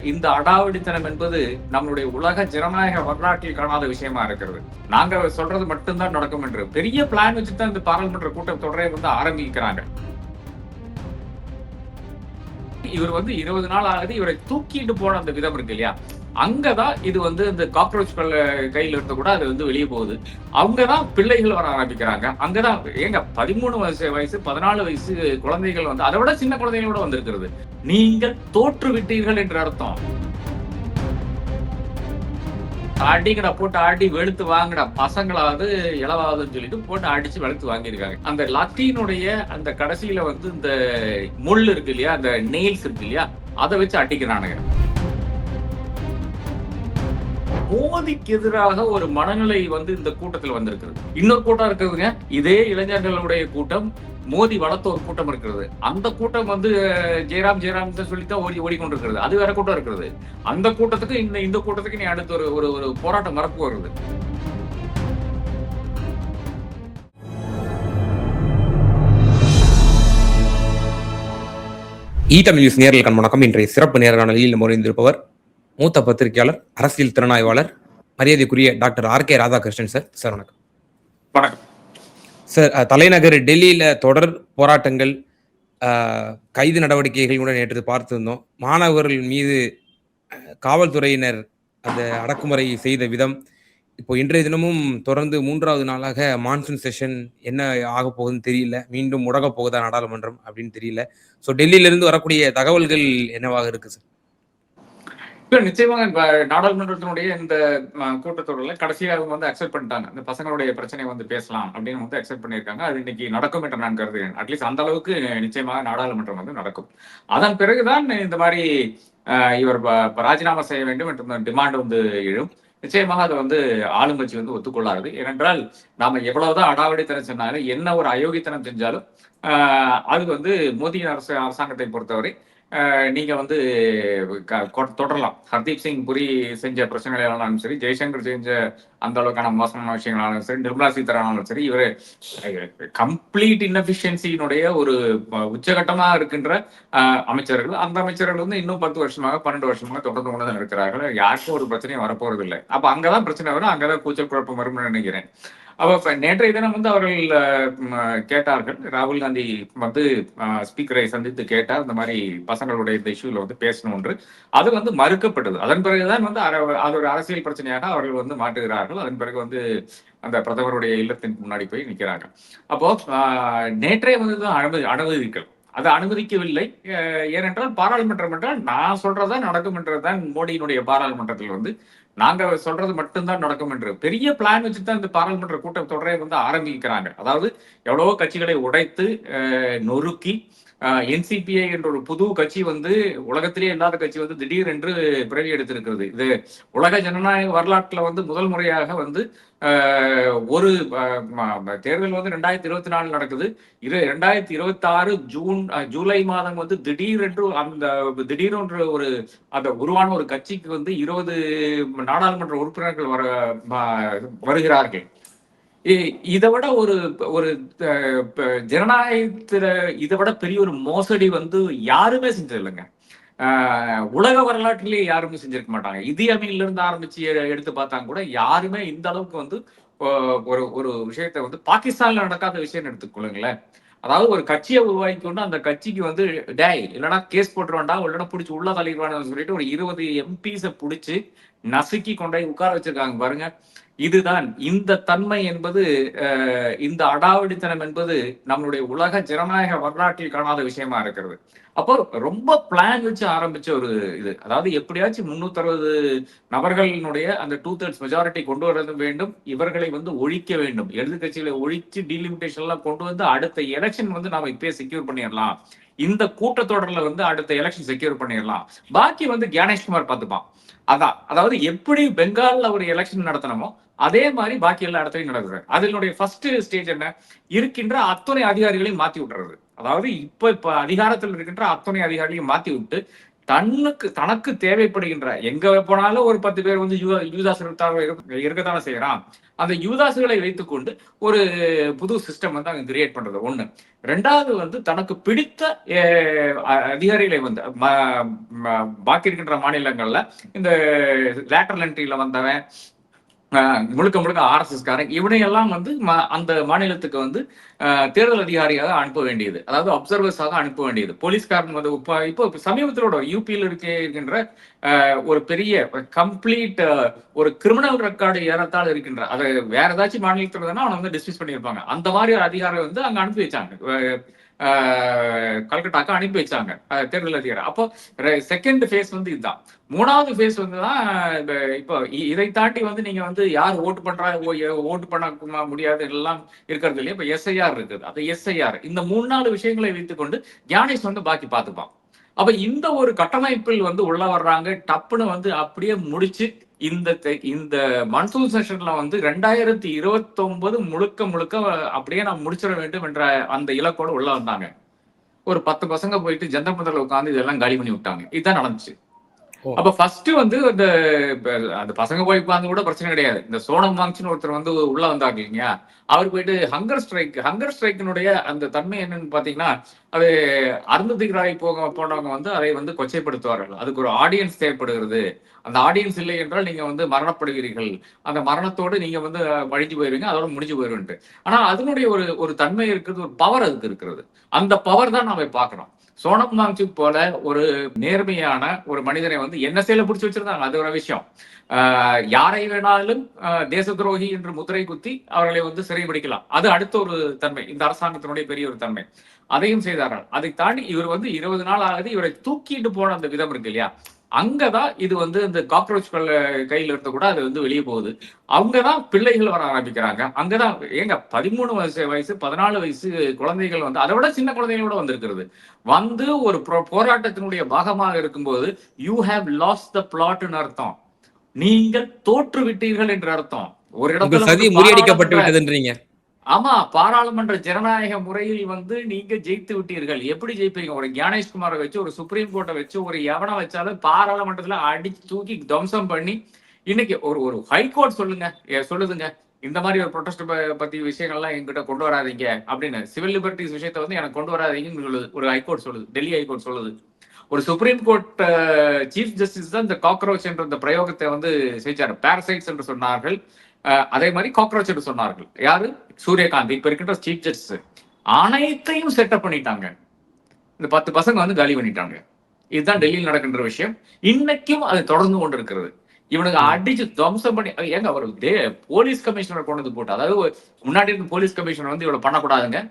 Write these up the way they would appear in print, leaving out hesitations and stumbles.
இந்த அடாவடித்தனம் என்பது நம்மளுடைய உலக ஜனநாயக வரலாற்றில் காணாத விஷயமா இருக்கிறது. நாங்க சொல்றது மட்டும்தான் நடக்கும் என்று பெரிய பிளான் வச்சுட்டு தான் இந்த பாராளுமன்ற கூட்டத்தொடரை ஆரம்பிக்கிறாங்க. இவர் 20 நாள் ஆகுது, இவரை தூக்கிட்டு போன அந்த விதம் இருக்கு இல்லையா, அங்கதான் இது இந்த காக்ரோச் கையில இருந்து கூட அது வெளியே போகுது. அவங்கதான் பிள்ளைகள் வர ஆரம்பிக்கிறாங்க. அங்கதான் ஏங்க 13 வயசு 14 வயசு குழந்தைகள் அதை விட சின்ன குழந்தைகளோட வந்திருக்கிறது. நீங்கள் தோற்று விட்டீர்கள் என்று அர்த்தம். அடிக்கடா போட்டு அடி வெளுத்து வாங்கடா பசங்களாவது இளவாதுன்னு சொல்லிட்டு போட்டு அடிச்சு வெளுத்து வாங்கியிருக்காங்க. அந்த லத்தீனுடைய அந்த கடைசியில இந்த முள் இருக்கு இல்லையா, அந்த நெயில்ஸ் இருக்கு இல்லையா, அதை வச்சு அடிக்கிறானுங்க. மோதிக்கு எதிராக ஒரு மனநிலை இந்த கூட்டத்தில் வந்திருக்கிறது. இன்னொரு கூட்டம் இருக்குதுங்க, இதே இளைஞர்களுடைய கூட்டம், மோதி வளர்த்த ஒரு கூட்டம் இருக்கிறது. அந்த கூட்டம் ஜெயராம் ஜெயராம் சொல்லித்தான் ஓடிக்கொண்டிருக்கிறது. அது வேற கூட்டம் இருக்கிறது. அந்த கூட்டத்துக்கு இந்த கூட்டத்துக்கு நீ அடுத்து ஒரு ஒரு போராட்டம் மரப்பு வருது. தமிழ் நியூஸ் நேரல் வணக்கம். இன்றைய சிறப்பு நேர்காணலில் நம்ம இருந்திருப்பவர் மூத்த பத்திரிகையாளர், அரசியல் திறனாய்வாளர், மரியாதைக்குரிய doctor R.K. Radhakrishnan sir. Sir வணக்கம். வணக்கம் சார். தலைநகர் டெல்லியில தொடர் போராட்டங்கள், கைது நடவடிக்கைகள் கூட நேற்று பார்த்திருந்தோம். மாணவர்கள் மீது காவல்துறையினர் அந்த அடக்குமுறை செய்த விதம், இப்போ இன்றைய தினமும் தொடர்ந்து 3வது நாளாக மான்சூன் செஷன் என்ன ஆக போகுதுன்னு தெரியல, மீண்டும் முடங்க போகுதா நாடாளுமன்றம் அப்படின்னு தெரியல. ஸோ டெல்லியிலிருந்து வரக்கூடிய தகவல்கள் என்னவாக இருக்கு சார்? நிச்சயமாக நாடாளுமன்றத்தினுடைய இந்த கூட்டத்தொடரில் கடைசியாக அக்செப்ட் பண்ணிட்டாங்க. இந்த பசங்களுடைய பிரச்சனை பேசலாம் அப்படின்னு அக்செப்ட் பண்ணியிருக்காங்க. அது இன்னைக்கு நடக்கும் என்று நான் கருதுகிறேன். அட்லீஸ்ட் அந்த அளவுக்கு நிச்சயமாக நாடாளுமன்றம் நடக்கும். அதன் பிறகுதான் இந்த மாதிரி இவர் ராஜினாமா செய்ய வேண்டும் என்ற டிமாண்ட் எழும். நிச்சயமாக அதை ஆளுங்கட்சி ஒத்துக்கொள்ளாது. ஏனென்றால் நாம எவ்வளவுதான் அடாவடித்தனம் சொன்னாலும், என்ன ஒரு அயோக்கியத்தனம் செஞ்சாலும் அது மோடி அரசாங்கத்தை பொறுத்தவரை நீங்க தொடரலாம். ஹர்தீப் சிங் புரி செஞ்ச பிரச்சனைகளாலும் சரி, ஜெய்சங்கர் செஞ்ச அந்த அளவுக்கான மோசமான விஷயங்களாலும் சரி, நிர்மலா சீதாராமனும் சரி, இவரு கம்ப்ளீட் இன்எஃபிஷியன்சியினுடைய ஒரு உச்சகட்டமா இருக்கின்ற அமைச்சர்கள். அந்த அமைச்சர்கள் இன்னும் 10 வருஷமாக 12 வருஷமாக தொடர்ந்து கொண்டுதான் இருக்கிறார்கள். யாருக்கும் ஒரு பிரச்சனையும் வரப்போறது இல்லை. அப்ப அங்கதான் பிரச்சனை வரும், அங்கதான் கூச்சல் குழப்பம் வரும்னு நினைக்கிறேன். அப்ப நேற்றைய தினம் அவர்கள் கேட்டார்கள், ராகுல் காந்தி ஸ்பீக்கரை சந்தித்து கேட்டார், இந்த மாதிரி பசங்களுடைய இந்த இஷ்யூல பேசணும் என்று. அது மறுக்கப்பட்டது. அதன் பிறகுதான் அது ஒரு அரசியல் பிரச்சனையாக அவர்கள் மாட்டுகிறார்கள். அதன் பிறகு அந்த பிரதமருடைய இல்லத்தின் முன்னாடி போய் நிற்கிறாங்க. அப்போ நேற்றைய அனுமதிக்கல் அது அனுமதிக்கவில்லை. ஏனென்றால் பாராளுமன்றம் என்றால் நான் சொல்றதான் நடக்கும் என்றதுதான் மோடியினுடைய பாராளுமன்றத்தில் நாங்க சொல்றது மட்டும்தான் நடக்கும் என்று பெரிய பிளான் வச்சுட்டு தான் இந்த பாராளுமன்ற கூட்டத்தொடரை ஆரம்பிக்கிறாங்க. அதாவது எவ்வளவோ கட்சிகளை உடைத்து நொறுக்கி NCPI என்ற ஒரு புது கட்சி உலகத்திலேயே இல்லாத கட்சி திடீர் என்று பிறவி எடுத்திருக்கிறது. இது உலக ஜனநாயக வரலாற்றுல முதல் முறையாக ஒரு தேர்தல் 2024 நடக்குது. 2026 ஜூலை மாதம் திடீரென்று திடீரென்று அந்த உருவான ஒரு கட்சிக்கு 20 நாடாளுமன்ற உறுப்பினர்கள் வருகிறார்கள். இதை விட ஒரு ஜனநாயகத்துல இதை விட பெரிய ஒரு மோசடி யாருமே செஞ்சது இல்லைங்க. உலக வரலாற்றிலேயே யாருமே செஞ்சிருக்க மாட்டாங்க. இதி அமீன்ல இருந்து ஆரம்பிச்சு எடுத்து பார்த்தாங்க கூட யாருமே இந்த அளவுக்கு ஒரு ஒரு விஷயத்த பாகிஸ்தான்ல நடக்காத விஷயம் எடுத்துக்கொள்ளுங்களேன். அதாவது ஒரு கட்சியை உருவாக்கி கொண்டு அந்த கட்சிக்கு டேய் இல்லைன்னா கேஸ் போட்டுருவாண்டா, இல்லைன்னா பிடிச்சி உள்ள தள்ளிடுவான்னு சொல்லிட்டு ஒரு 20 MPs பிடிச்சு நசுக்கி கொண்டே உட்கார வச்சிருக்காங்க பாருங்க. இதுதான் இந்த தன்மை என்பது, இந்த அடாவடித்தனம் என்பது நம்மளுடைய உலக ஜனநாயக வரலாற்றில் காணாத விஷயமா இருக்கிறது. அப்போ ரொம்ப பிளான் வச்சு ஆரம்பிச்ச ஒரு இது. அதாவது எப்படியாச்சும் 360 நபர்களினுடைய அந்த 2/3 மெஜாரிட்டி கொண்டு வர வேண்டும், இவர்களை ஒழிக்க வேண்டும், எதிர்கட்சிகளை ஒழிச்சு டீலிமிட்டேஷன் எல்லாம் கொண்டு அடுத்த எலெக்ஷன் நாம இப்பயே செக்யூர் பண்ணிடலாம். இந்த கூட்டத்தொடர்ல அடுத்த எலெக்ஷன் செக்யூர் பண்ணிடலாம். பாக்கி கியானேஷ்குமார் பார்த்துப்பான். அதான், அதாவது எப்படி பெங்கால்ல ஒரு எலெக்ஷன் நடத்தணுமோ அதே மாதிரி பாக்கி எல்லா இடத்துலையும் நடக்குது. அதனுடைய ஃபர்ஸ்ட் ஸ்டேஜ் என்ன, இருக்கின்ற அத்தனை அதிகாரிகளையும் மாத்தி விட்டுறது. அதாவது இப்ப அதிகாரத்தில் இருக்கின்ற அத்தனை அதிகாரிகளையும் மாத்தி விட்டு தனக்கு தேவைப்படுகின்ற எங்க போனாலும் ஒரு 10 பேர் வந்து யூதாஸ் இருக்கத்தானே செய்யறான். அந்த யூதாசுகளை வைத்துக்கொண்டு ஒரு புது சிஸ்டம் வந்து அங்க கிரியேட் பண்றது ஒண்ணு. ரெண்டாவது வந்து தனக்கு பிடித்த அதிகாரிகளை வந்து பாக்கி இருக்கின்ற மாநிலங்கள்ல இந்த லேட்டரல் என்ட்ரியில வந்தவன் முழுக்க முழுக்க ஆர்எஸ்எஸ் காரன் இவனையெல்லாம் வந்து அந்த மாநிலத்துக்கு வந்து தேர்தல் அதிகாரியாக அனுப்ப வேண்டியது, அதாவது அப்சர்வர்ஸாக அனுப்ப வேண்டியது. போலீஸ்காரன் வந்து இப்போ சமீபத்திலோட யூபியில் இருக்கின்ற ஒரு பெரிய கம்ப்ளீட் ஒரு கிரிமினல் ரெக்கார்டு ஏறத்தாழ இருக்கின்ற, அதை வேற ஏதாச்சும் மாநிலத்தில் இருந்தா அவனை வந்து டிஸ்மிஸ் பண்ணியிருப்பாங்க. அந்த மாதிரி ஒரு அதிகாரம் வந்து அங்க அனுப்பி வச்சாங்க, கல்கட்டாக்கு அனுப்பி வச்சாங்க தேர்தல் அதிகாரி. அப்போ செகண்ட் ஃபேஸ் வந்து இதுதான். மூணாவது ஃபேஸ் வந்து தான் இப்போ இதை தாண்டி வந்து நீங்க வந்து யார் ஓட்டு பண்றா ஓட்டு பண்ண முடியாது எல்லாம் இருக்கிறது இல்லையா. இப்ப எஸ்ஐஆர் இருக்குது, அந்த எஸ்ஐஆர் இந்த 3-4 விஷயங்களை வைத்துக்கொண்டு ஞானேஷ் வந்து பாக்கி பார்த்துப்பான். அப்ப இந்த ஒரு கட்டமைப்பில் வந்து உள்ள வர்றாங்க, டப்புன்னு வந்து அப்படியே முடிச்சு இந்த மன்சூன் செஷன்ல வந்து 2029 முழுக்க முழுக்க அப்படியே நான் முடிச்சிட வேண்டும் என்ற அந்த இலக்கோடு உள்ள வந்தாங்க. ஒரு 10 பசங்க போயிட்டு ஜந்தர் மந்தர்ல உட்காந்து இதெல்லாம் காலி பண்ணி விட்டாங்க. இதுதான் நடந்துச்சு. அப்ப ஃபர்ஸ்ட் வந்து அந்த பசங்க போய் உட்கார்ந்து கூட பிரச்சனை கிடையாது. இந்த சோனம் வாங்ஸ்னு ஒருத்தர் வந்து உள்ள வந்தாங்க இல்லையா, அவர் போயிட்டு ஹங்கர் ஸ்ட்ரைக்கினுடைய அந்த தன்மை என்னன்னு பாத்தீங்கன்னா, அது அருந்ததி ராய் போனவங்க வந்து அதை வந்து கொச்சைப்படுத்துவார்கள். அதுக்கு ஒரு ஆடியன்ஸ் தேவைப்படுகிறது. அந்த ஆடியன்ஸ் இல்லை என்றால் நீங்க வந்து மரணப்படுகிறீர்கள், அந்த மரணத்தோடு நீங்க வந்து அழிஞ்சு போயிருவீங்க, அதோட முடிஞ்சு போயிருவீங்க. ஆனா அதனுடைய ஒரு தன்மை இருக்குது, ஒரு பவர் அதுக்கு இருக்கிறது. அந்த பவர் தான் நாம பார்க்கணும். சோனம் வாங்சுக் போல ஒரு நேர்மையான ஒரு மனிதனை வந்து என்எஸ்ஏல பிடிச்சி வச்சிருந்தாங்க, அது ஒரு விஷயம். யாரை வேணாலும் தேச துரோகி என்று முத்திரை குத்தி அவர்களை வந்து சிறைபிடிக்கலாம், அது அடுத்த ஒரு தன்மை, இந்த அரசாங்கத்தினுடைய பெரிய ஒரு தன்மை. அதையும் செய்தார்கள். அதை தாண்டி இவர் வந்து 20 நாள் ஆகுது, இவரை தூக்கிட்டு போன அந்த விதம் இருக்கு இல்லையா, அங்கதான் இது வந்து இந்த காக்ரோச் கையில இருந்து கூட அது வந்து வெளியே போகுது. அவங்கதான் பிள்ளைகள் வர ஆரம்பிக்கிறாங்க. அங்கதான் ஏங்க 13 வயசு 14 வயசு குழந்தைகள் வந்து அதை விட சின்ன குழந்தைகளோட வந்திருக்கிறது. வந்து ஒரு போராட்டத்தினுடைய பாகமாக இருக்கும்போது யூ ஹேவ் லாஸ்ட் த பிளாட்னு அர்த்தம், நீங்கள் தோற்று விட்டீர்கள் என்று அர்த்தம். ஒரு இடத்துல சதி முறியடிக்கப்பட்டு விட்டதுன்றீங்க. ஆமா, பாராளுமன்ற ஜனநாயக முறையில் வந்து நீங்க ஜெயித்து விட்டீர்கள். எப்படி ஜெயிப்பீங்க? ஒரு ஞானேஷ்குமாரை வச்சு, ஒரு சுப்ரீம் கோர்ட்டை வச்சு, ஒரு எவனை வச்சாலும் பாராளுமன்றத்துல அடிச்சு தூக்கி துவம்சம் பண்ணி, இன்னைக்கு ஒரு ஹைகோர்ட் சொல்லுதுங்க, இந்த மாதிரி ஒரு ப்ரொடெஸ்ட் பத்தி விஷயங்கள்லாம் என்கிட்ட கொண்டு வராதீங்க அப்படின்னு, சிவில் லிபர்ட்டிஸ் விஷயத்த வந்து எனக்கு கொண்டு வராதீங்கன்னு சொல்லுது ஒரு ஹைகோர்ட் சொல்லுது, டெல்லி ஹைகோர்ட் சொல்லுது. ஒரு சுப்ரீம் கோர்ட் சீஃப் ஜஸ்டிஸ் தான் இந்த காக்ரோச் என்ற இந்த பிரயோகத்தை வந்து செஞ்சாரு. பாரசைட்ஸ் என்று சொன்னார்கள், அதே மாதிரி காக்ரோச் என்று சொன்னார்கள். யாரு? சூரியகாந்த், இப்ப இருக்கின்ற சீஃப் ஜஸ்டிஸ். அனைத்தையும் செட்டப் பண்ணிட்டாங்க. இந்த 10 பசங்க வந்து காலி பண்ணிட்டாங்க. இதுதான் டெல்லியில் நடக்கின்ற விஷயம். இன்னைக்கும் அது தொடர்ந்து கொண்டு இருக்கிறது. இவனுக்கு அடிச்சு துவம்சம் பண்ணி, ஏங்க அவர் போலீஸ் கமிஷனர் கொண்டு போட்டு, அதாவது முன்னாடி இருக்க போலீஸ் கமிஷனர் வந்து இவ்வளவு பண்ணக்கூடாதுங்க,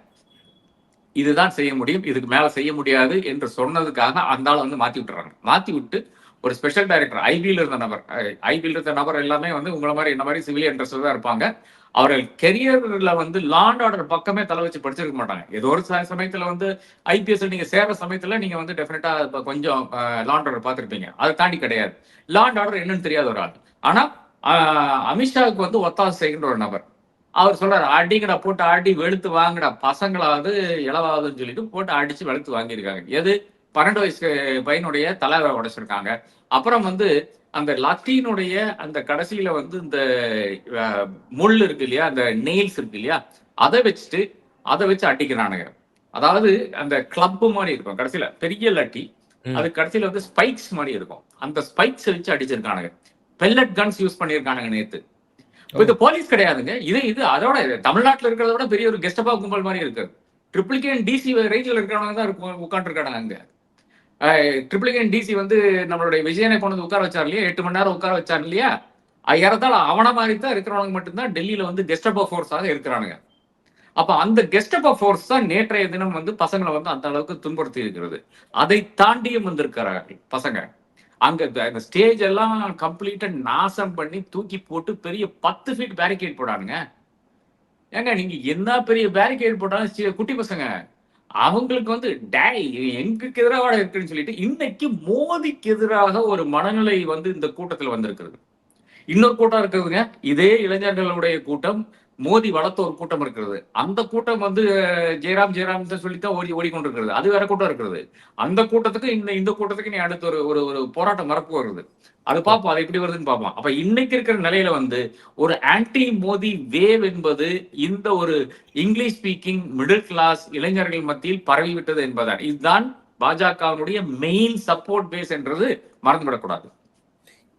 இதுதான் செய்ய முடியும், இதுக்கு மேல செய்ய முடியாது என்று சொன்னதுக்காக அந்த ஆளை வந்து மாத்தி விட்டுறாங்க. மாத்தி விட்டு ஒரு ஸ்பெஷல் டைரக்டர், ஐபியில் இருந்த நபர் எல்லாமே வந்து உங்களை மாதிரி என்ன மாதிரி சிவிலியன் ட்ரெஸ்ல தான் இருப்பாங்க. அவர்கள் கெரியர்ல வந்து லா அண்ட் ஆர்டர் பக்கமே தலை வச்சு படிச்சிருக்க மாட்டாங்க. ஏதோ ஒரு சமயத்துல வந்து ஐபிஎஸ் நீங்க சேர்ற சமயத்துல நீங்க வந்து டெஃபினட்டா கொஞ்சம் லா அண்ட் ஆர்டர் பார்த்திருப்பீங்க. அதை தாண்டி கிடையாது. லா அண்ட் ஆர்டர் என்னன்னு தெரியாத ஒரு ஆள். ஆனா அமித்ஷாவுக்கு வந்து ஒத்தாசை செய்கின்ற ஒரு நபர். அவர் சொல்றாரு, அடிங்கடா போட்டு அடி வெளுத்து வாங்கடா, பசங்களாவது இளவாதுன்னு சொல்லிட்டு போட்டு அடிச்சு வெளுத்து வாங்கியிருக்காங்க. எது? 12 வயசு பையனுடைய தலைவரை உடைச்சிருக்காங்க. அப்புறம் வந்து அந்த லத்தீனுடைய அந்த கடைசியில வந்து இந்த முள் இருக்கு இல்லையா, அந்த நெயில்ஸ் இருக்கு இல்லையா, அதை வச்சு அடிக்கிறானுங்க. அதாவது அந்த கிளப் மாதிரி இருக்கும், கடைசியில பெரிய லட்டி, அது கடைசியில வந்து ஸ்பைக்ஸ் மாதிரி இருக்கும், அந்த ஸ்பைக்ஸ் வச்சு அடிச்சிருக்கானுங்க. பெல்லட் கன்ஸ் யூஸ் பண்ணிருக்கானுங்க நேத்து. இது போலீஸ் கிடையாதுங்க, இது அதோட தமிழ்நாட்டில் இருக்கிறத விட பெரிய ஒரு கெஸ்டபா கும்பல் மாதிரி இருக்கு. ட்ரிபிளிகேன் டிசி ரேஞ்சில் இருக்கிறவங்க தான் உட்காந்துருக்காங்க அங்க. ட்ரிபிளிகேன் டிசி வந்து நம்மளுடைய விஜயனை கொண்டு உட்கார வச்சார் இல்லையா, 8 மணி நேரம் உட்கார வச்சார் இல்லையா, ஏறத்தால அவன மாதிரி தான் இருக்கிறவங்க மட்டும்தான் டெல்லியில வந்து கெஸ்டபா ஃபோர்ஸாக இருக்கிறானுங்க. அப்ப அந்த கெஸ்டபா ஃபோர்ஸ் தான் நேற்றைய தினம் வந்து பசங்களை வந்து அந்த அளவுக்கு துன்புறுத்தி இருக்கிறது. அதை தாண்டியும் வந்திருக்கிறார்கள் பசங்க. அங்க அந்த ஸ்டேஜ் எல்லாம் கம்ப்ளீட்டா நாசம் பண்ணி தூக்கி போட்டு பெரிய 10 ஃபீட் பேரிகேட் போடானுங்க. ஏங்க நீங்க என்ன பெரிய பேரிகேட் போட்டாலும் குட்டி பசங்க அவங்களுக்கு வந்து டேய் எங்களுக்கு எதிராக இருக்குன்னு சொல்லிட்டு இன்னைக்கு மோதிக்கு எதிராக ஒரு மனநிலை வந்து இந்த கூட்டத்தில் வந்திருக்கிறது. இன்னொரு கூட்டம் இருக்குதுங்க, இதே இளைஞர்களுடைய கூட்டம், மோடி வளர்த்த ஒரு கூட்டம் இருக்கிறது. அந்த கூட்டம் வந்து ஜெயராம் ஜெயராம் சொல்லித்தான் ஓடிக்கொண்டிருக்கிறது. அது வேற கூட்டம் இருக்கிறது. அந்த கூட்டத்துக்கு இந்த கூட்டத்துக்கு நீ அடுத்து ஒரு ஒரு ஒரு போராட்டம் வரப்பு வருது. அது பார்ப்போம். அது எப்படி வருதுன்னு பார்ப்போம். அப்ப இன்னைக்கு இருக்கிற நிலையில வந்து ஒரு ஆன்டி மோடி வேவ் என்பது இந்த ஒரு இங்கிலீஷ் ஸ்பீக்கிங் மிடில் கிளாஸ் இளைஞர்கள் மத்தியில் பரவிவிட்டது என்பதுதான். இதுதான் பாஜகவினுடைய மெயின் சப்போர்ட் பேஸ் என்றது மறந்துவிடக்கூடாது.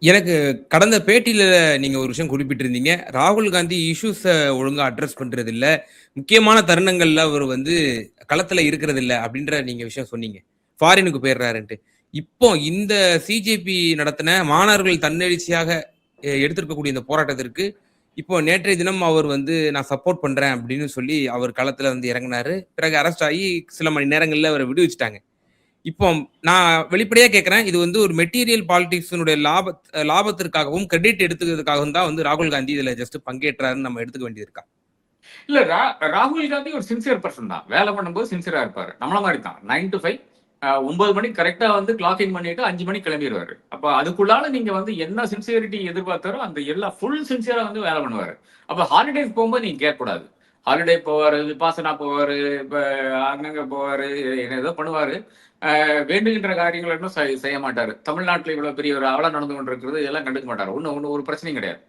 எனக்கு கடந்த பேட்டியில நீங்க ஒரு விஷயம் குறிப்பிட்டிருந்தீங்க. ராகுல் காந்தி இஷ்யூஸ ஒழுங்கா அட்ரஸ் பண்றது இல்ல. முக்கியமான தருணங்கள்ல அவர் வந்து களத்துல இருக்கிறது இல்ல அப்படின்ற நீங்க விஷயம் சொன்னீங்க. ஃபாரினுக்கு போயிடுறாருன்ட்டு. இப்போ இந்த சிஜேபி நடத்தின மாணவர்கள் தன்னெழுச்சியாக எடுத்திருக்கக்கூடிய இந்த போராட்டத்திற்கு இப்போ நேற்றைய தினம் அவர் வந்து நான் சப்போர்ட் பண்றேன் அப்படின்னு சொல்லி அவர் களத்துல வந்து இறங்கினாரு. பிறகு அரெஸ்ட் ஆகி சில மணி நேரங்கள்ல அவரை விடுவிச்சிட்டாங்க. இப்போ நான் வெளிப்படையா கேட்கிறேன், இது வந்து ஒரு மெட்டீரியல் பாலிடிக்ஸினுடைய லாபத்திற்காகவும் கிரெடிட் எடுத்துக்கிறதுக்காகவும் தான் வந்து ராகுல் காந்தி இதுல ஜஸ்ட் பங்கேற்றாருன்னு நம்ம எடுத்துக்க வேண்டியது இருக்கா? இல்ல ராகுல் காந்தி ஒரு சின்சியர் பர்சன் தான். வேலை பண்ணும்போது சின்சியரா இருப்பாரு. நம்மள மாதிரி தான். 9 to 5 9 மணிக்கு கரெக்டா வந்து கிளாக்கிங் பண்ணிட்டு 5 மணிக்கு கிளம்பிடுவாரு. அப்ப அதுக்குள்ளால நீங்க வந்து என்ன சின்சியரிட்டி எதிர்பார்த்தாரோ அந்த எல்லா ஃபுல் சின்சியரா வந்து வேலை பண்ணுவாரு. அப்ப ஹாலிடேஸ் போகும்போது நீங்க கேட்கக்கூடாது. ஹாலிடே போவாரு, விபாசனா போவாரு, இப்ப அங்கங்க போவாரு, ஏதோ பண்ணுவாரு. வேண்டுகின்ற காரியங்கள் இன்னும் செய்ய மாட்டாரு. தமிழ்நாட்டுல இவ்வளவு பெரிய ஒரு அவலம் நடந்து கொண்டிருக்கிறது இதெல்லாம் கண்டுக்க மாட்டாரு. ஒண்ணு ஒரு பிரச்சனையும் கிடையாது.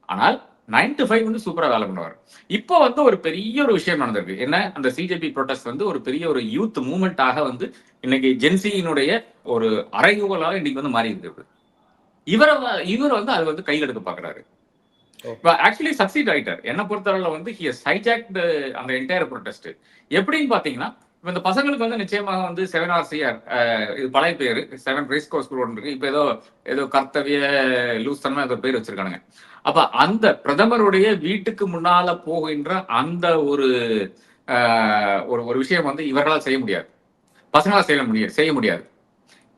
ஆனால் 9 to 5 வந்து சூப்பரா வேலை பண்ணுவார். இப்போ வந்து ஒரு பெரிய ஒரு விஷயம் நடந்திருக்கு. என்ன அந்த சிஜேபி ப்ரொடெஸ்ட் வந்து ஒரு பெரிய ஒரு யூத் மூவ்மெண்டாக வந்து இன்னைக்கு ஜென்சியினுடைய ஒரு அறைகூவலாக இன்னைக்கு வந்து மாறி இருக்கிறது. இவர் வந்து அதை வந்து கையில் எடுக்க பாக்குறாரு. ஆக்சுவலி சக்சீட் ஆயிட்டார். என்ன பொறுத்தவரை வந்து ஹி ஹஸ் ஹைஜாக்ட் அந்த என்டையர் ப்ரொடெஸ்ட். எப்படின்னு பாத்தீங்கன்னா இந்த பசங்களுக்கு வந்து நிச்சயமாக வந்து 7RCR இது பழைய பேரு 7 ரேஸ் கோர்ஸ் ரோடு இருக்கு. இப்ப ஏதோ கர்த்தவிய லூஸ் தன்மை ஏதோ பேர் வச்சிருக்கானுங்க. அப்ப அந்த பிரதமருடைய வீட்டுக்கு முன்னால போகின்ற அந்த ஒரு ஒரு விஷயம் வந்து இவர்களால் செய்ய முடியாது. பசங்களால் செய்ய முடியாது.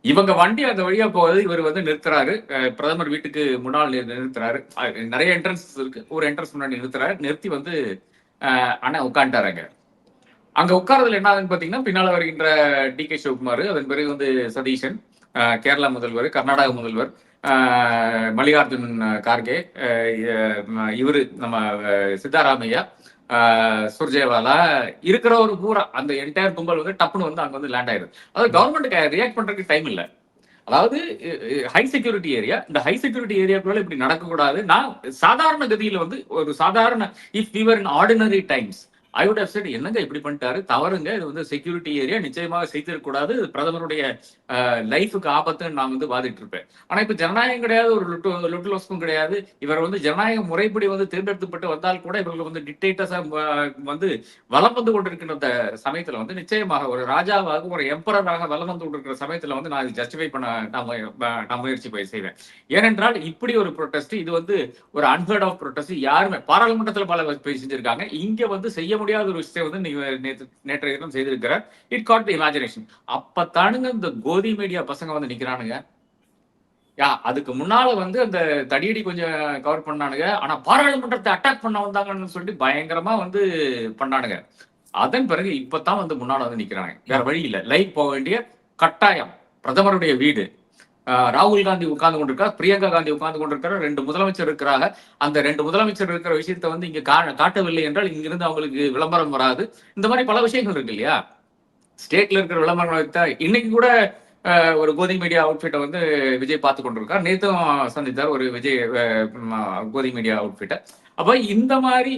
இவங்க வண்டி அந்த வழியா போகுது. இவர் வந்து நிறுத்துறாரு. பிரதமர் வீட்டுக்கு முன்னால் நிறுத்துறாரு. நிறைய என்ட்ரன்ஸ் இருக்கு. ஒரு என்ட்ரன்ஸ் முன்னாடி நிறுத்துறாரு. நிறுத்தி வந்து அண்ணன் உட்காந்துட்டாருங்க. அங்க உட்கார்றதுல என்ன ஆகுதுன்னு பாத்தீங்கன்னா பின்னால வருகின்ற DK சிவகுமார், அதன் பிறகு வந்து சதீஷன், கேரளா முதல்வர், கர்நாடக முதல்வர், மல்லிகார்ஜுன் கார்கே, இவரு நம்ம சித்தாராமையா, சுர்ஜேவாலா இருக்கிற ஒரு பூரா அந்த என்டையர் கும்பல் வந்து டப்புன்னு வந்து அங்க வந்து லேண்ட் ஆயிருது. அதாவது கவர்மெண்ட்டுக்கு ரியாக்ட் பண்றதுக்கு டைம் இல்ல. அதாவது ஹை செக்யூரிட்டி ஏரியா, இந்த ஹை செக்யூரிட்டி ஏரியாக்குள்ள இப்படி நடக்கக்கூடாது. நான் சாதாரண கதியில வந்து ஒரு சாதாரண if we were in ordinary times I would have said என்னங்க இப்படி பண்ணிட்டாரு, தவறுங்க, இது வந்து செக்யூரிட்டி ஏரியா, நிச்சயமாக செய்திருக்கக்கூடாது, பிரதமருடைய லைஃபுக்கு ஆபத்துன்னு நான் வந்து வாதிட்டு இருப்பேன். ஆனா இப்ப ஜனநாயகம் கிடையாது, ஒரு லுட்டுலோஸ்கும் கிடையாது. இவர் வந்து ஜனநாயக முறைப்படி வந்து தேர்ந்தெடுக்கப்பட்டு வந்தால் கூட இவர்கள் வந்து டிக்டேட்டர்ஸா வந்து வலம் வந்து கொண்டிருக்கின்ற சமயத்துல வந்து நிச்சயமாக ஒரு ராஜாவாக ஒரு எம்பரராக வலம் வந்து கொண்டிருக்கிற சமயத்துல வந்து நான் ஜஸ்டிஃபை பண்ண நான் முயற்சி செய்வேன். ஏனென்றால் இப்படி ஒரு ப்ரொடெஸ்ட் இது வந்து ஒரு அன்ஹர்ட் ஆஃப் ப்ரொடெஸ்ட். யாருமே பாராளுமன்றத்தில் பல செஞ்சிருக்காங்க. இங்க வந்து செய்ய முடியாத ஒரு விஷயம் வந்து நேற்றைய தினம் செய்திருக்கிறார். It got the imagination. அப்பத்தானுங்க இந்த கோதி மீடியா பசங்க வந்து நிக்கிறானுங்க. அதுக்கு முன்னால வந்து அந்த தடியடி கொஞ்சம் கவர் பண்ணானுங்க. ஆனா பாராளுமன்றத்தை அட்டாக் பண்ண வந்தாங்கன்னு சொல்லிட்டு பயங்கரமா வந்து பண்ணானுங்க. அதன் பிறகு இப்பதான் வந்து முன்னால வந்து நிக்கிறாங்க. வேற வழி இல்ல. லைவ் போக வேண்டிய கட்டாயம். பிரதமருடைய வீடு. ராகுல் காந்தி உட்கார்ந்து கொண்டிருக்கார், பிரியங்கா காந்தி உட்கார்ந்து கொண்டிருக்கிறார், 2 முதலமைச்சர் இருக்கிறாங்க. அந்த 2 முதலமைச்சர் இருக்கிற விஷயத்தை வந்து இங்க காட்டவில்லை என்றால் இங்கிருந்து அவங்களுக்கு விளம்பரம் வராது. இந்த மாதிரி பல விஷயங்கள் இருக்கு இல்லையா? ஸ்டேட்ல இருக்கிற விளம்பரம் இன்னைக்கு கூட ஒரு கோதி மீடியா அவுட்ஃபிட்டை வந்து விஜய் பார்த்து கொண்டிருக்கார். நேத்தும் சந்தித்தார் ஒரு விஜய் கோதி மீடியா அவுட்ஃபிட்டை. அப்ப இந்த மாதிரி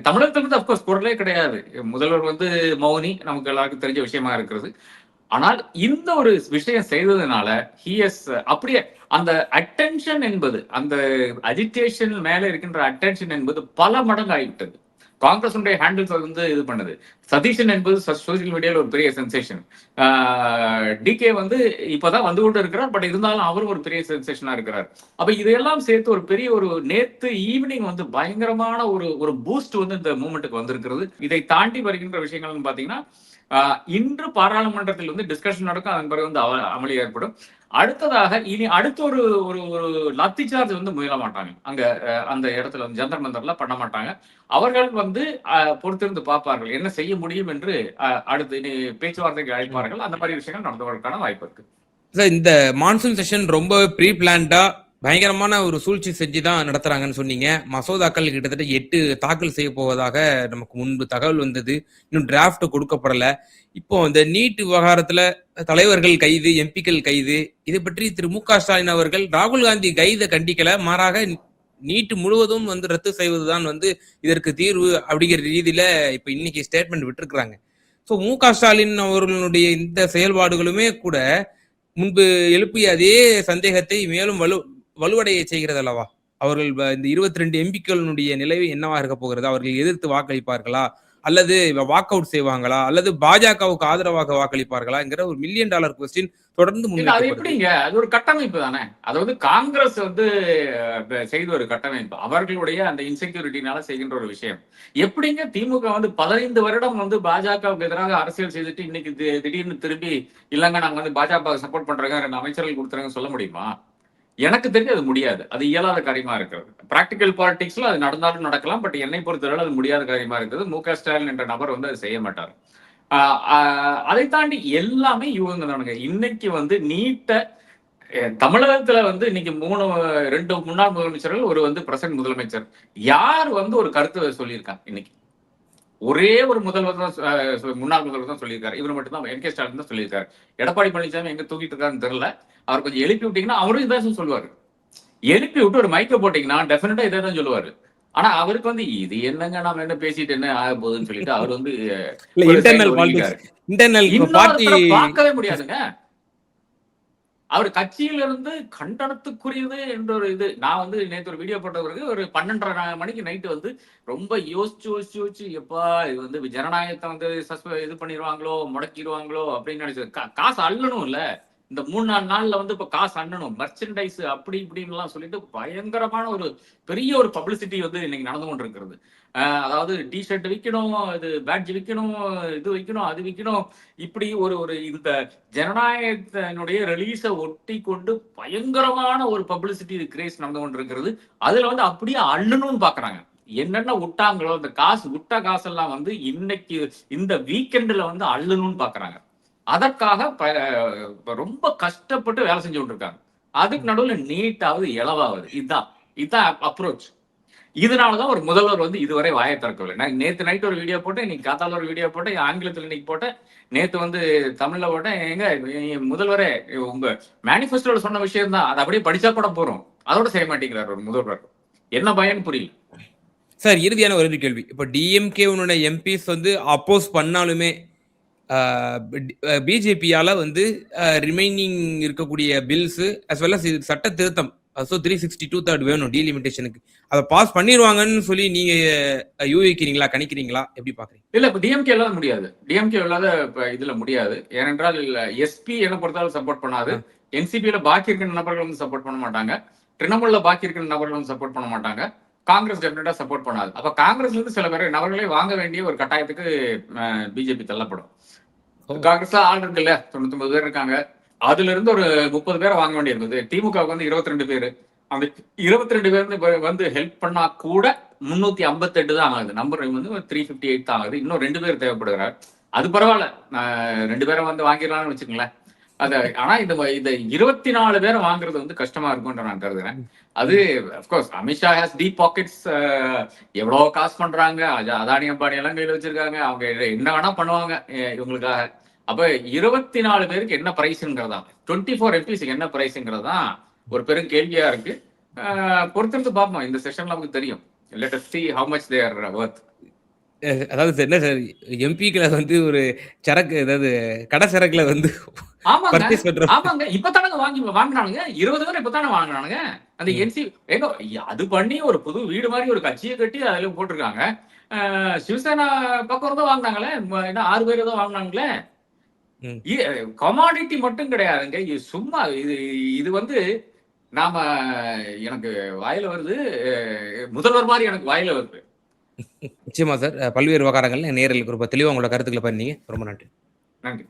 தமிழகத்திலிருந்து அப்கோர்ஸ் குரலே கிடையாது. முதல்வர் வந்து மௌனி, நமக்கு எல்லாருக்கும் தெரிஞ்ச விஷயமா இருக்கிறது. ஆனால் இந்த ஒரு விஷயம் செய்ததுனால அப்படியே அந்த அட்டென்ஷன் என்பது, அந்த அஜிடேஷன் மேல இருக்கின்ற அட்டென்ஷன் என்பது பல மடங்கு ஆகிவிட்டது. காங்கிரஸ் ஹேண்டில்ஸ் வந்து இது பண்ணுது. சதீஷன் என்பது சோசியல் மீடியாவில் ஒரு பெரிய சென்சேஷன். டிகே வந்து இப்பதான் வந்து கொண்டு இருக்கிறார். பட் இருந்தாலும் அவரும் ஒரு பெரிய சென்சேஷனா இருக்கிறார். அப்ப இதையெல்லாம் சேர்த்து ஒரு பெரிய ஒரு நேத்து ஈவினிங் வந்து பயங்கரமான ஒரு பூஸ்ட் வந்து இந்த மூவ்மெண்ட்டுக்கு வந்திருக்கிறது. இதை தாண்டி வருகின்ற விஷயங்கள்னு பாத்தீங்கன்னா இன்று பாராளுமன்றத்தில் வந்து டிஸ்கஷன் நடக்கும். அதன் பிறகு வந்து அமளி ஏற்படும். அடுத்ததாக இனி அடுத்த ஒரு ஒரு ஒரு லத்தி சார்ஜ் வந்து முயல மாட்டாங்க. அங்க அந்த இடத்துல வந்து ஜந்தர் மந்தர்ல பண்ண மாட்டாங்க. அவர்கள் வந்து பொறுத்திருந்து பார்ப்பார்கள் என்ன செய்ய முடியும் என்று. அடுத்து இனி பேச்சுவார்த்தைக்கு அழைப்பார்கள். அந்த மாதிரி விஷயங்கள் நடந்துவதற்கான வாய்ப்பு இருக்கு. இந்த மான்சூன் செஷன் ரொம்ப ப்ரீ பிளான்டா பயங்கரமான ஒரு சூழ்ச்சி செஞ்சு தான் நடத்துறாங்கன்னு சொன்னீங்க. மசோதாக்கள் கிட்டத்தட்ட 8 தாக்கல் செய்ய போவதாக நமக்கு முன்பு தகவல் வந்தது. இன்னும் டிராஃப்ட் கொடுக்கப்படல. இப்போ இந்த நீட் விவகாரத்துல தலைவர்கள் கைது, எம்பிக்கள் கைது, இதை பற்றி திரு மு.க. ஸ்டாலின் அவர்கள் ராகுல் காந்தி கைதை கண்டிக்கல, மாறாக நீட் முழுவதும் ரத்து செய்வதுதான் இதற்கு தீர்வு அப்படிங்கிற ரீதியில இப்ப இன்னைக்கு ஸ்டேட்மெண்ட் விட்டுருக்காங்க. ஸோ மு.க. ஸ்டாலின் அவர்களுடைய இந்த செயல்பாடுகளுமே கூட முன்பு எழுப்பிய அதே சந்தேகத்தை மேலும் வலுவடைய செய்கிறது அல்லவா? அவர்கள் இந்த 22 எம்பிக்களுடைய நிலை என்னவா இருக்க போகிறது? அவர்கள் எதிர்த்து வாக்களிப்பார்களா, அல்லது வாக் அவுட் செய்வாங்களா, அல்லது பாஜகவுக்கு ஆதரவாக வாக்களிப்பார்களாங்கிற ஒரு $1 மில்லியன் கொஸ்டின் தொடர்ந்து அது முன்வைக்கப்படுது. எப்படிங்க? அது ஒரு கட்டமைப்பு தானே. அதாவது காங்கிரஸ் செய்த ஒரு கட்டமைப்பு. அவர்களுடைய அந்த இன்செக்யூரிட்டினால செய்கின்ற ஒரு விஷயம். எப்படிங்க திமுக 15 வருடம் பாஜகவுக்கு எதிராக அரசியல் செய்துட்டு இன்னைக்கு திடீர்னு திரும்பி இல்லங்க நாங்க பாஜக சப்போர்ட் பண்றோங்க 2 அமைச்சர்கள் கொடுத்துறாங்க சொல்ல முடியுமா? எனக்கு தெரிஞ்சு அது முடியாது. அது இயலாத காரியமா இருக்கிறது. பிராக்டிகல் பாலிடிக்ஸ்ல அது நடந்தாலும் நடக்கலாம். பட் என்னை பொறுத்தவரை அது முடியாத காரியமா இருக்குது. மு.க. ஸ்டாலின் என்ற நபர் அது செய்ய மாட்டார். அதை தாண்டி எல்லாமே இவங்க தானுங்க. இன்னைக்கு நீட்ட தமிழகத்துல இன்னைக்கு 2 முன்னாள் முதலமைச்சர்கள், ஒரு பிரசன்ட் முதலமைச்சர். யார் ஒரு கருத்து சொல்லியிருக்காங்க இன்னைக்கு? ஒரே ஒரு முதல்வர் தான் முன்னாள் முதல்வர் தான் சொல்லியிருக்காரு. இவர் மட்டும் தான் எம்.கே. ஸ்டாலின் தான் சொல்லியிருக்காரு. எடப்பாடி பழனிசாமி எங்க தூக்கிட்டு இருக்காருன்னு தெரியல. அவர் கொஞ்சம் எழுப்பி விட்டீங்கன்னா அவரும் இதான் சொல்லுவாரு. எழுப்பி விட்டு ஒரு மைக்க போட்டீங்கன்னா டெஃபினட்டா இதை தான் சொல்லுவாரு. ஆனா அவருக்கு இது என்னங்க நாம என்ன பேசிட்டு என்ன ஆக போகுதுன்னு சொல்லிட்டு அவர் பார்க்கவே முடியாதுங்க. அவர் கட்சியில இருந்து கண்டனத்துக்குரியது என்ற ஒரு நான் நேற்று ஒரு வீடியோ போட்ட பிறகு ஒரு 12:30 மணிக்கு நைட்டு ரொம்ப யோசிச்சு எப்பா இது ஜனநாயகத்தை இது பண்ணிடுவாங்களோ முடக்கிடுவாங்களோ அப்படின்னு நினைச்சது. காசு அள்ளணும் இல்ல, இந்த 3-4 நாள்ல இப்ப காசு அண்ணணும், மர்ச்சன்டைஸ் அப்படி இப்படின்னு எல்லாம் சொல்லிட்டு பயங்கரமான ஒரு பெரிய ஒரு பப்ளிசிட்டி இன்னைக்கு நடந்து கொண்டு இருக்கிறது. அதாவது டிஷர்ட் விற்கணும், இது பேட்ஜ் விற்கணும், இது விற்கணும், அது விற்கணும், இப்படி ஒரு இந்த ஜனநாயகத்தினுடைய ரிலீஸை ஒட்டி கொண்டு பயங்கரமான ஒரு பப்ளிசிட்டி கிரேஸ் நடந்து கொண்டு இருக்கிறது. அதுல அப்படியே அள்ளணும்னு பாக்குறாங்க. என்னென்ன விட்டாங்களோ அந்த காசு விட்ட காசெல்லாம் இன்னைக்கு இந்த வீக்கெண்ட்ல அள்ளணும்னு பாக்குறாங்க. அதற்காக ரொம்ப கஷ்டப்பட்டு வேலை செஞ்சு கொண்டிருக்காங்க. அதுக்கு நடுவில் நீட்டாவது இளவாவது. இதுதான் அப்ரோச். இதனாலதான் ஒரு முதல்வர் இதுவரை வாயை திறக்கவில்லை. நான் நேத்து நைட் ஒரு வீடியோ போட்டேன், இன்னைக்கு காத்தால ஒரு வீடியோ போட்டேன், ஆங்கிலத்தில் இன்னைக்கு போட்டேன், நேத்து தமிழ்ல போட்டேன். எங்க முதல்வரே உங்க மேனிபெஸ்டோல சொன்ன விஷயம் தான், அதை அப்படியே படிச்சா கூட போறோம், அதோட செய்ய மாட்டேங்கிறார் ஒரு முதல்வர். என்ன பயன் புரியல சார். இறுதியான ஒரு கேள்வி. இப்ப டிஎம்கே எம்பிஸ் அப்போஸ் பண்ணாலுமே பிஜேபியால ரிமைனிங் இருக்கக்கூடிய பில்ஸ் அஸ் வெல் அஸ் சட்ட திருத்தம் 362 வேணும் டீலிமிட்டேஷனுக்கு, அதை பாஸ் பண்ணிடுவாங்கன்னு சொல்லி நீங்க யூகிக்கிறீங்களா, கணிக்கிறீங்களா, எப்படி பாக்குறீங்க? இல்ல இப்ப டிஎம்கே இல்லாத முடியாது. டிஎம்கே இல்லாத இதுல முடியாது. ஏனென்றால் எஸ்பி என்ன பொறுத்தாலும் சப்போர்ட் பண்ணாது. என்சிபியில பாக்கி இருக்கிற நபர்கள் சப்போர்ட் பண்ண மாட்டாங்க. திரிணாமுல்ல பாக்கி இருக்கிற நபர்கள் சப்போர்ட் பண்ண மாட்டாங்க. காங்கிரஸ் டெஃபினட்டா சப்போர்ட் பண்ணாது. அப்ப காங்கிரஸ்ல இருந்து சில பேர் நபர்களை வாங்க வேண்டிய ஒரு கட்டாயத்துக்கு பிஜேபி தள்ளப்படும். காங்கிரஸ்ல ஆள் இருக்குல்ல, 99 பேர் இருக்காங்க. அதுல இருந்து ஒரு 30 பேரை வாங்க வேண்டியிருக்குது. திமுக 22 பேரு. அந்த 22 பேர் ஹெல்ப் பண்ணா கூட 358 தான் ஆகுது. நம்பர் 358 தான் ஆகுது. இன்னும் 2 பேர் தேவைப்படுகிறார். அது பரவாயில்ல, 2 பேரை வாங்கிடலாம்னு வச்சுக்கங்களேன். ஆனா இந்த 24 பேரை வாங்குறது கஷ்டமா இருக்கும்ன்ற நான் கருதுறேன். அது of course Amit Shah has deep pockets. எவ்வளவு காசு பண்றாங்க, அதானி அம்பானி எல்லாம் கையில வச்சிருக்காங்க. அவங்க என்ன வேணா பண்ணுவாங்க இவங்களுக்காக. அப்ப 24 பேருக்கு என்ன பிரைஸ்ங்கிறதா, 24 எம்பிஸ்க்கு என்ன பிரைஸ்ங்கிறதா ஒரு பெரும் கேள்வியா இருக்கு. பொறுத்திருந்து பார்ப்போம். இந்த செஷன்ல நமக்கு தெரியும். Let us see how much they are worth. அதாவது என்ன சார், எம்பிக்களை ஒரு சரக்கு, அதாவது கடை சரக்குல ஆமாங்க. இப்பதானங்க வாங்கினானுங்க 20 பேர் இப்பதானே வாங்கினானுங்க. அந்த என்சி அது பண்ணி ஒரு புது வீடு மாதிரி ஒரு கட்சியை கட்டி அதுல போட்டிருக்காங்க. சிவசேனா பக்கம் தான் வாங்கினாங்களே, 6 பேர் தான் வாங்கினாங்களே. கமாடிட்டி மட்டும் கிடையாதுங்க. இது சும்மா இது நாம எனக்கு வாயில வருது, முதல்வர் மாதிரி எனக்கு வாயில வருது. நிச்சயமா சார். பல்வேறு விவகாரங்கள்ல நேரில் தெளிவா உங்களோட கருத்துக்களை பண்ணீங்க. ரொம்ப நன்றி. நன்றி.